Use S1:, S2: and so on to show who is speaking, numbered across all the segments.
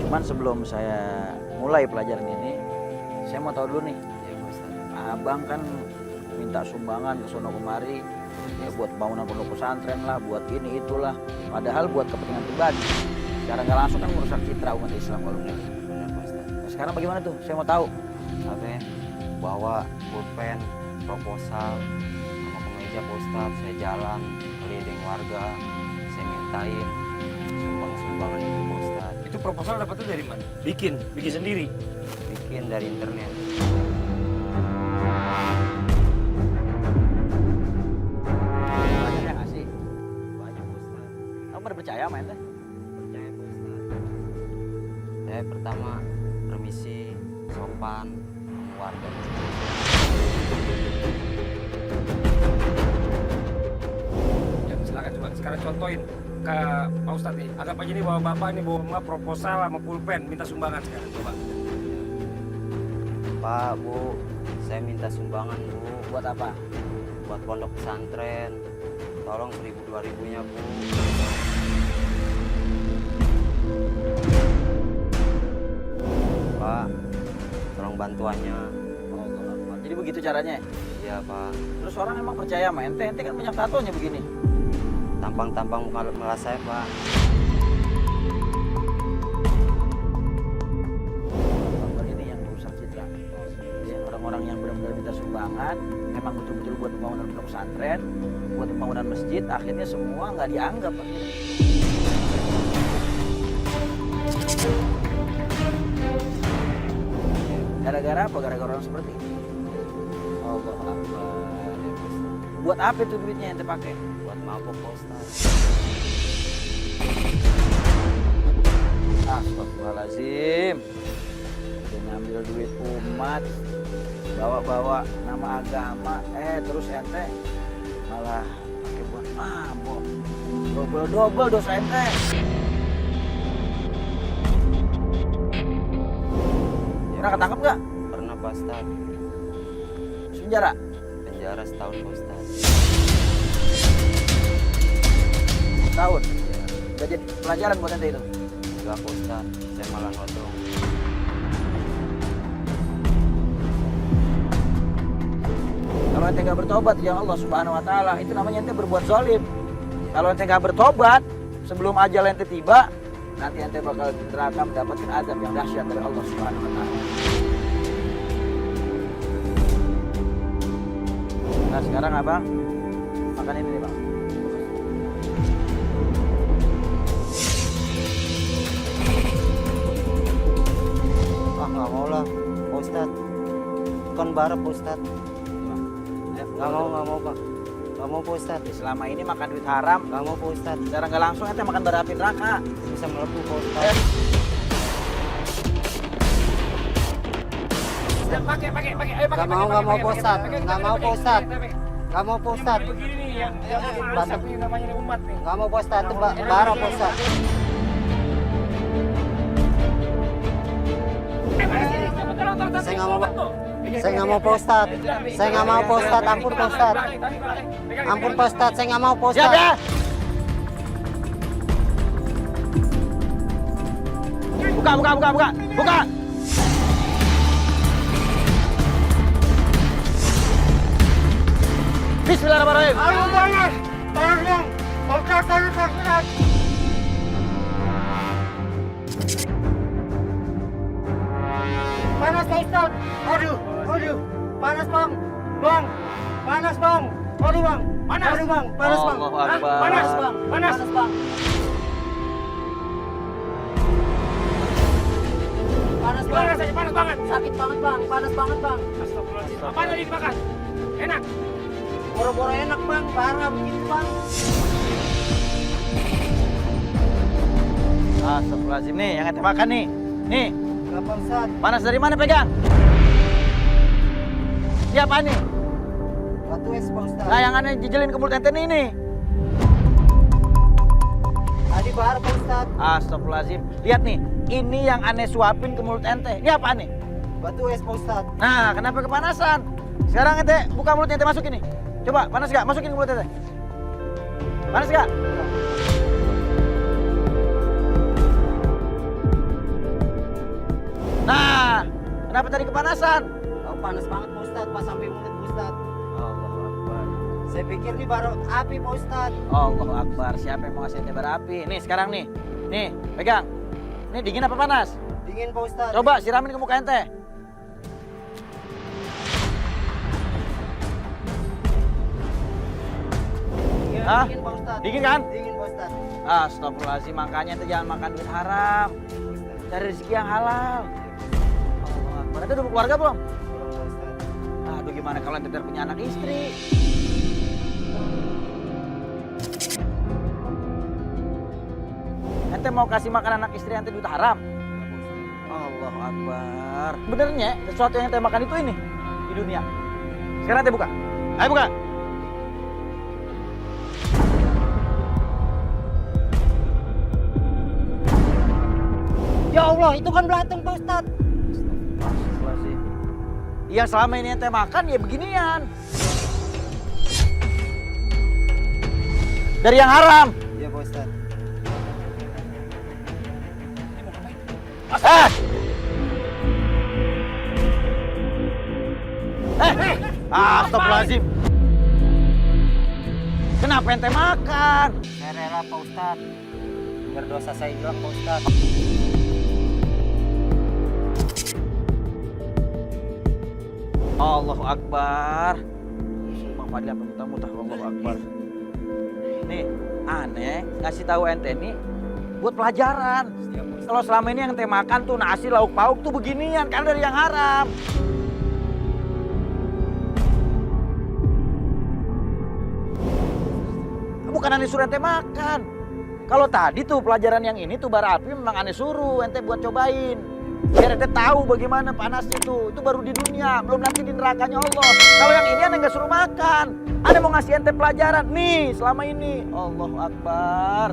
S1: Cuman sebelum saya mulai pelajaran ini, saya mau tahu dulu nih.
S2: Ya Ustaz.
S1: Abang kan minta sumbangan ke sono kemari, ya buat bangunan pondok pesantren lah, buat ini itulah. Padahal buat kepentingan pribadi. Secara nggak langsung kan merusak citra umat Islam kalau gitu.
S2: Benar Ustaz.
S1: Nah, sekarang bagaimana tuh? Saya mau tahu.
S2: Saya bawa pulpen, proposal, sama kemeja Pak Ustaz. Saya jalan keliling warga, saya mintain sumbangan itu Pak Ustaz.
S3: Itu proposal dapetnya dari mana? Bikin sendiri.
S2: Bikin dari internet.
S1: Banyak yang ngasih.
S2: Banyak Pak Ustaz.
S1: Kamu pada percaya sama ente?
S2: Percaya Pak Ustaz. Saya pertama permisi, sopan, sama warga.
S3: Ya, silakan coba sekarang contohin ke Pak Ustadz nih. Anggap aja nih bawa bapak nih bawa proposal sama pulpen minta sumbangan sekarang coba.
S2: Pak, Bu, saya minta sumbangan Bu.
S1: Buat apa?
S2: Buat pondok pesantren. Tolong 1.000-2.000-nya Bu. Pak, tolong bantuannya.
S1: Jadi begitu caranya.
S2: Iya Pak.
S1: Terus orang emang percaya sama ente? Ente kan banyak tatonya begini.
S2: Tampang-tampang muka saya Pak.
S1: Gambar ini yang merusak citra. Ya, orang-orang yang benar-benar minta sumbangan, memang betul-betul buat pembangunan pondok pesantren, buat pembangunan masjid, akhirnya semua nggak dianggap akhirnya. Gara-gara apa? Gara-gara orang seperti ini. Allah Akbar. Buat apa itu duitnya yang ente pakai?
S2: Buat mabuk Pak Ustaz.
S1: Astagfirullahaladzim. Udah ngambil duit umat, bawa-bawa nama agama, terus ente malah pakai buat mabok. Double-double dosa ente. Pernah ketangkep nggak?
S2: Pernah Pak Ustaz.
S1: Penjara?
S2: Penjara setahun Pak Ustaz.
S1: Tahun. Udah jadi pelajaran buat ente itu.
S2: Enggak Pak Ustaz, saya malah nodong.
S1: Kalau ente nggak bertobat ya Allah Subhanahu Wa Taala, itu namanya ente berbuat zalim. Kalau ente nggak bertobat sebelum ajal ente tiba, nanti ente bakal di neraka mendapatkan azab yang dahsyat dari Allah Subhanahu Wa Taala. Nah sekarang abang makan ini nih bang.
S2: Nggak mau lah Pak Ustaz. Bukan bara Pak Ustaz. Nggak mau Pak. Nggak mau Pak Ustaz.
S1: Selama ini makan duit haram,
S2: Nggak mau Pak Ustaz.
S1: secara nggak langsung ente makan bara api neraka.
S2: Bisa melepuh Pak Ustaz.
S3: Pakai. Ayo pakai.
S2: Nggak mau Pak Ustaz. Nggak mau Pak Ustaz. Nggak mau Pak Ustaz.
S3: Begini nih yang merusak nih namanya nih umat nih.
S2: Nggak mau Pak Ustaz. Itu bara Pak Ustaz. Saya nggak mau Pak. Saya nggak mau Pak Ustaz. Saya nggak mau Pak Ustaz. Ampun Pak Ustaz. Ampun Pak Ustaz. Saya nggak mau Pak
S1: Siap
S2: Ustaz.
S1: ya? Buka. Bismillahirrahmanirrahim.
S4: Panas Pak Ustaz. Aduh. Panas Bang. Panas Bang. Aduh Bang. Aduh Bang. Panas Bang.
S1: Allahu Akbar.
S4: Panas Bang. Panas Bang. Panas Bang.
S3: Panas banget.
S4: Sakit banget Bang. Panas banget Bang.
S3: Astagfirullahaladzim. Apa tadi dimakan? Enak.
S4: Boro-boro enak Bang. Parah begitu Bang.
S1: Astagfirullahaladzim nih yang ente makan nih. Nih,
S4: Berapa Ustaz?
S1: panas dari mana pegang? Ini apaan nih?
S4: Batu es Pak Ustaz.
S1: Nah yang aneh jejelin ke mulut ente nih.
S4: Tadi bar Pak Ustaz.
S1: Astagfirullahaladzim. Lihat nih, ini yang aneh suapin ke mulut ente. Ini apaan nih?
S4: Batu es Pak Ustaz.
S1: Nah, kenapa kepanasan? Sekarang ente buka mulut ente masukin nih. Coba, panas gak? Masukin ke mulut ente. Panas gak? Kenapa tadi kepanasan?
S4: Oh, panas banget Pak Ustadz, pas sampai mulut Pak Ustadz.
S1: Allahu Akbar.
S4: Saya pikir ini baru api Pak Ustadz.
S1: Allahu Akbar. Siapa yang mau ngasih ente bara api? Nih sekarang nih. Nih, pegang. Ini dingin apa panas?
S4: Dingin Pak Ustadz.
S1: Coba siramin ke muka ente.
S4: Iya,
S1: Hah?
S4: dingin Pak Ustadz.
S1: Dingin kan?
S4: Dingin Pak Ustadz.
S1: Astagfirullahaladzim, makanya ente jangan makan duit haram. Cari rezeki yang halal. Allahu Akbar. Ente udah berkeluarga belum?
S4: Belum Pak Ustadz.
S1: Aduh, gimana kalau ente punya anak istri? Ente mau kasih makan anak istri ente duit haram? Allahu Akbar. Benernya sesuatu yang ente makan itu ini di dunia. Sekarang ente buka. Ayo buka.
S4: Ya Allah, itu kan belatung Pak Ustadz.
S1: Astagfirullahaladzim. Yang selama ini ente makan ya beginian. Dari yang haram.
S4: Iya Pak Ustadz.
S1: Astagfirullahaladzim. Kenapa ente makan?
S4: Saya rela Pak Ustadz. Biar dosa saya hilang Pak Ustadz.
S1: Allahu Akbar. Sumpah Fadil apa muntah-muntah. Allahu Akbar. Nih, aneh ngasih tahu ente nih buat pelajaran. Kalau selama ini yang ente makan tuh nasi lauk pauk tuh beginian kan dari yang haram. Bukan aneh suruh ente makan. Kalau tadi tuh pelajaran yang ini tuh bara api memang aneh suruh ente buat cobain. Biar ente tahu bagaimana panasnya itu. Itu baru di dunia, belum nanti di nerakanya Allah. Kalau yang ini aneh nggak suruh makan. Aneh mau ngasih ente pelajaran nih selama ini. Allahu Akbar.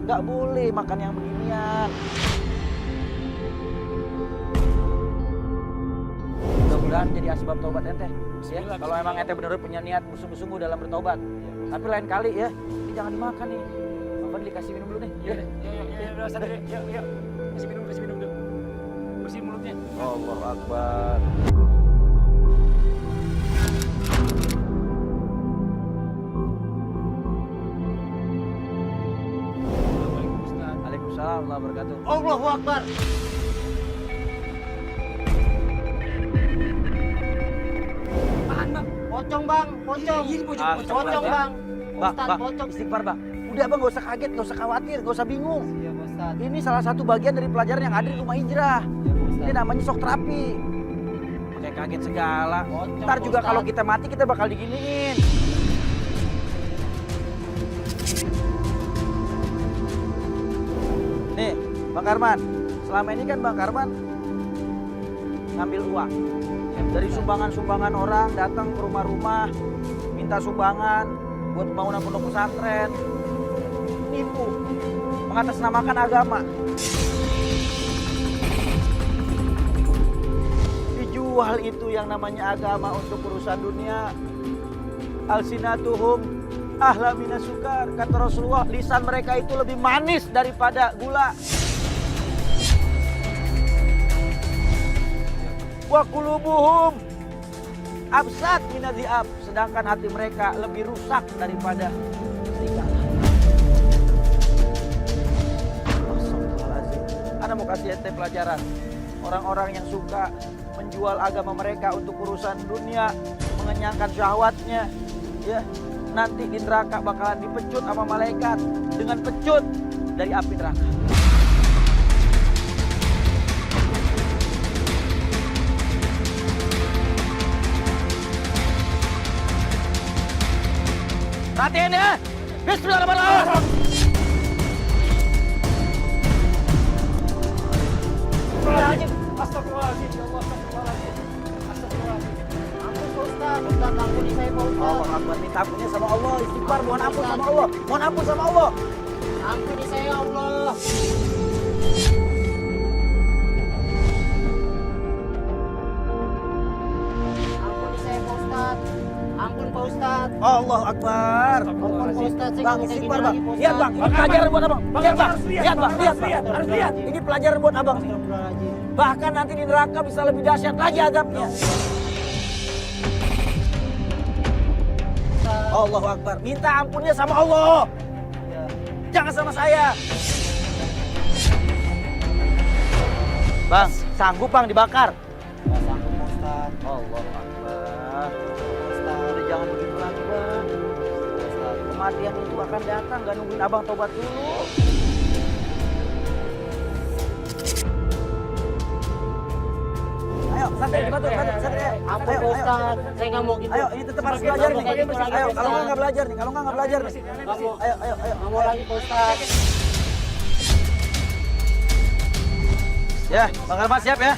S1: Nggak boleh makan yang beginian. Mudah-mudahan jadi asbab taubat ente. Ya, kalau emang ente benar-benar punya niat sungguh-sungguh dalam bertobat. Tapi lain kali ya, ini jangan dimakan nih. Bapak dikasih minum dulu nih.
S3: Iya, sadar ya. Yuk. Kasih minum dulu. Bersihin mulutnya.
S1: Allahu Akbar. Waalaikumsalam warahmatullahi wabarakatuh.
S4: Allahu Akbar.
S3: Tahan, Bang.
S4: Pocong Bang, pocong.
S3: Iya, pocong.
S4: Pocong Bang.
S1: Bang,
S4: Ustadz pocong.
S1: istighfar bang. Udah bang, gak usah kaget, gak usah khawatir, gak usah bingung.
S4: Iya Pak Ustadz.
S1: Ini salah satu bagian dari pelajaran yang ada di rumah hijrah.
S4: Iya Pak
S1: Ini
S4: Ustadz.
S1: namanya shock terapi. Kayak kaget segala.
S4: Pocong,
S1: Ntar juga
S4: Ustadz.
S1: kalau kita mati kita bakal diginiin. Nih, Bang Karman. Selama ini kan Bang Karman ngambil uang. Dari sumbangan-sumbangan orang datang ke rumah-rumah, minta sumbangan buat pembangunan pondok pesantren. Nipu, mengatasnamakan agama. Dijual itu yang namanya agama untuk urusan dunia. Alsinatuhum ahla minasukar. Kata Rasulullah, lisan mereka itu lebih manis daripada gula. Wa qulubuhum absat minadhi'ab. Sedangkan hati mereka lebih rusak daripada serigala. Astagfirullahaladzim. Ana mau kasih ente pelajaran. Orang-orang yang suka menjual agama mereka untuk urusan dunia, mengenyangkan syahwatnya, ya, nanti di neraka bakalan dipecut sama malaikat dengan pecut dari api neraka. Perhatiin ya. Bismillahirrahmanirrahim.
S3: Astagfirullahaladzim. Ya Allah, astagfirullahaladzim.
S4: Ampun Pak Ustadz. Ustadz ampuni saya Pak
S1: Allah
S4: Ustadz.
S1: Akbar, minta ampunnya sama Allah, istighfar, mohon ampun sama Allah, mohon ampun sama Allah.
S4: Ampuni saya ya Allah. Ampuni saya Pak Ustadz. Ampun Pak Ustadz.
S1: Allahu Akbar.
S4: Ampun Pak Ustadz, saya
S1: Bang,
S4: nggak mau kayak gini
S1: istighfar bang.
S4: lagi, Pak
S1: Lihat
S4: Ustadz.
S1: bang, ini pelajaran buat abang. Lihat bang,
S3: harus lihat,
S1: lihat bang,
S3: Bang,
S1: lihat
S3: harus
S1: bang.
S3: lihat, harus lihat.
S1: Ini pelajaran buat abang.
S4: Astagfirullahaladzim.
S1: Bahkan nanti di neraka bisa lebih dahsyat lagi azabnya. Allahu Akbar. Minta ampunnya sama Allah.
S4: Ya.
S1: Jangan sama saya. Bang, sanggup bang dibakar.
S4: Nggak sanggup Pak Ustadz.
S1: Allahu Akbar.
S4: Ustadz.
S1: Udah jangan begitu lagi bang.
S4: Ustadz.
S1: Kematian itu akan datang, gak nungguin abang tobat dulu. Ayo, santai, dibantu, santai.
S4: Ampun Pak Ustadz, saya nggak mau gitu.
S1: Ayo, ini tetap harus
S4: Nggak
S1: belajar
S4: mau
S1: nih.
S4: kayak gitu lagi,
S1: Ayo,
S4: Pak
S1: kalau
S4: Ustadz.
S1: nggak belajar nih, kalau nggak belajar nih.
S4: Nggak mau.
S1: Ayo.
S4: Nggak mau lagi Pak Ustadz.
S1: Ya, Bang Arman siap ya.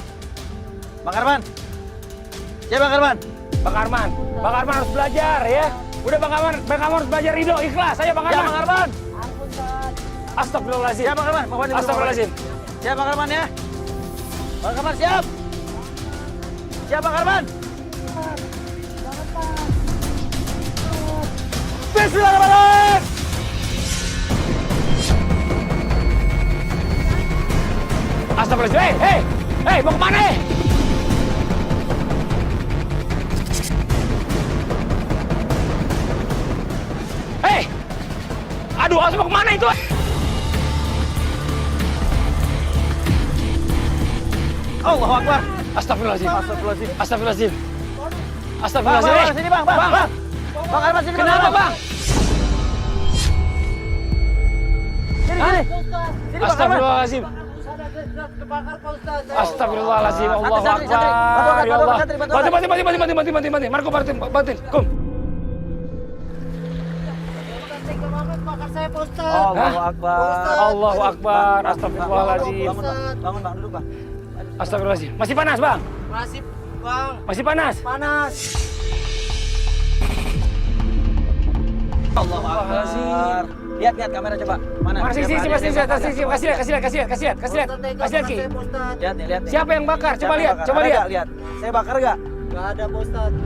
S1: Bang Arman. Siap Bang Arman.
S3: Bang Arman harus belajar ya. Udah Bang Arman harus belajar ridho, ikhlas. Ayo Bang
S1: Ya
S3: Arman.
S1: Bang Arman.
S4: Ampun Ustadz.
S3: Astagfirullahaladzim.
S1: Siap Bang Arman.
S3: Astagfirullahaladzim.
S1: Siap Bang Arman ya. Bang Arman siap. Siap Bang Arman. Bismillahirrahmanirrahim.
S3: Astagfirullahaladzim. Hei, mau kemana? Hei, aduh, harus mau kemana itu?
S1: Allahu Akbar.
S3: Astagfirullahaladzim.
S1: Astagfirullahaladzim.
S3: Astagfirullahaladzim.
S1: Bang,
S3: Astagfirullahaladzim.
S1: sini Bang. Bang Arman sini
S3: Kenapa Bang?
S1: Sini.
S3: Hah?
S1: Sini Bang Arman.
S3: Astagfirullahaladzim.
S4: Ustadz kebakar Pak Ustadz.
S3: Astagfirullahaladzim. Allahu
S1: Santri,
S3: Akbar.
S1: santri.
S3: Ya Allah.
S1: Santri, bantu,
S3: Bantu. Marco, bantuin. Kum.
S4: Saya kebakar bakar saya Pak Ustadz.
S1: Allahu Akbar.
S3: Allahu Akbar.
S1: Bang,
S3: Astagfirullahaladzim.
S1: Bangun Bang, duduk Bang.
S3: Astagfirullahaladzim. Masih panas, Bang?
S4: Masih Bang.
S3: Masih panas?
S4: Panas.
S1: Allahu Akbar. Lihat kamera coba. Mana?
S3: Mana sih,
S1: Siapa ada yang bakar?
S3: kasih lihat. Kasih lihat, Ki.
S4: Pak Ustadz.
S1: Lihat nih.
S3: Siapa yang bakar? Coba
S1: Siapa yang
S3: lihat,
S1: bakar?
S3: coba
S1: Ada
S3: lihat.
S1: nggak? Lihat. Saya bakar gak?
S4: Nggak ada Pak Ustadz.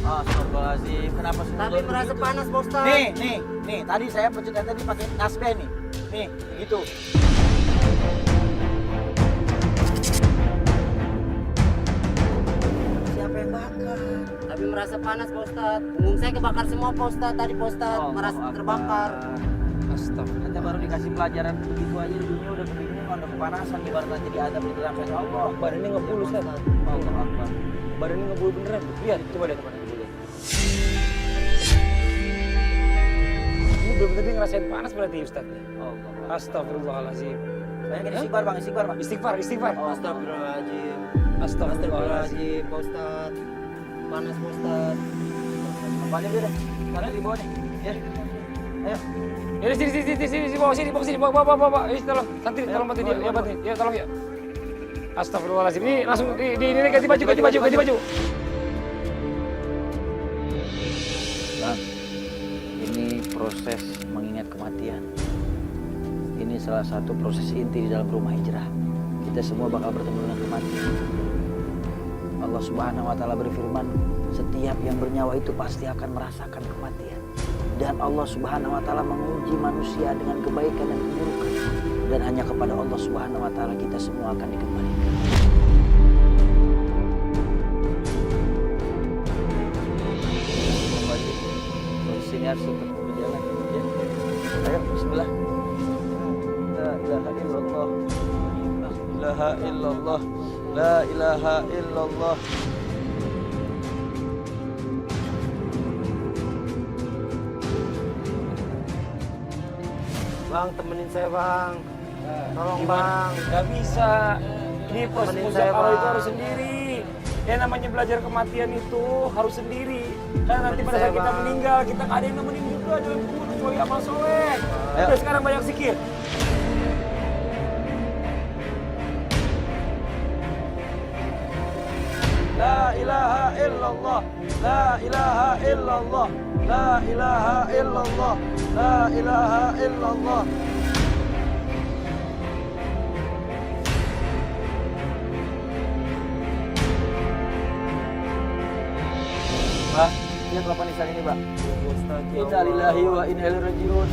S1: Astagfirullahaladzim. Kenapa semua
S4: Tapi merasa panas Pak Ustadz.
S1: Nih. Tadi saya pencet tadi pakai tasbih nih. Nih, gitu. Siapa yang bakar?
S4: Tapi merasa panas Pak Ustadz. Punggung saya kebakar semua Pak Ustadz. Tadi Pak Ustadz merasa terbakar.
S3: Astagfirullah.
S1: Nanti baru dikasih pelajaran begitu aja di dunia udah kebingungan, udah kepanasan di barat nanti diadab di neraka. Ya Allah.
S3: Badannya ngebul, Ustaz.
S1: Allah Akbar.
S3: Badannya ngebul beneran. Lihat, coba lihat. Ini benar-benar dia ngerasain panas berarti, Ustaz.
S1: Allah.
S3: Astagfirullahaladzim.
S1: Banyakin istighfar Bang, istighfar Bang.
S3: Istighfar.
S4: Astagfirullahaladzim.
S3: Astagfirullahaladzim.
S4: Astagfirullahaladzim Pak Ustadz. Panas Pak Ustadz.
S1: Balik dia deh. Karena di bawah nih. Ya. Ayo.
S3: Ya, sini, bawa. Tolong, santri, tolong bantu dia. Ya, bantu. Ya, tolong ya. Astagfirullahaladzim. Ini langsung ini ganti baju.
S1: Bang, ini proses mengingat kematian. Ini salah satu proses inti di dalam rumah hijrah. Kita semua bakal bertemu dengan kematian. Allah Subhanahu wa taala berfirman, setiap yang bernyawa itu pasti akan merasakan kematian. Dan Allah Subhanahu wa taala menguji manusia dengan kebaikan dan keburukan. Dan hanya kepada Allah Subhanahu wa taala kita semua akan dikembalikan. Sini harus tetap berjalan. Ya. Ayo, bismillah. La ilaha illallah. La ilaha illallah. La ilaha illallah.
S4: Bang, temenin saya Bang. Tolong
S3: Gimana?
S4: Bang.
S3: Gak bisa. Ini proses
S4: Temenin saya,
S3: kalau itu
S4: Bang.
S3: harus sendiri. Yang namanya belajar kematian itu harus sendiri. Karena nanti pada
S4: Temenin
S3: saat
S4: saya,
S3: kita
S4: Bang.
S3: meninggal, kita nggak ada yang nemenin juga dalam kubur kecuali amal soleh.
S1: Ayo.
S3: Udah sekarang banyak zikir.
S1: La ilaha illallah. La ilaha illallah. La ilaha illallah. La ilaha illallah. Pak, lihat Bapak nisan ini, Pak.
S2: Ustaz, ya
S1: Inna lillahi
S2: Allah.
S1: wa inna ilaihi rajiun.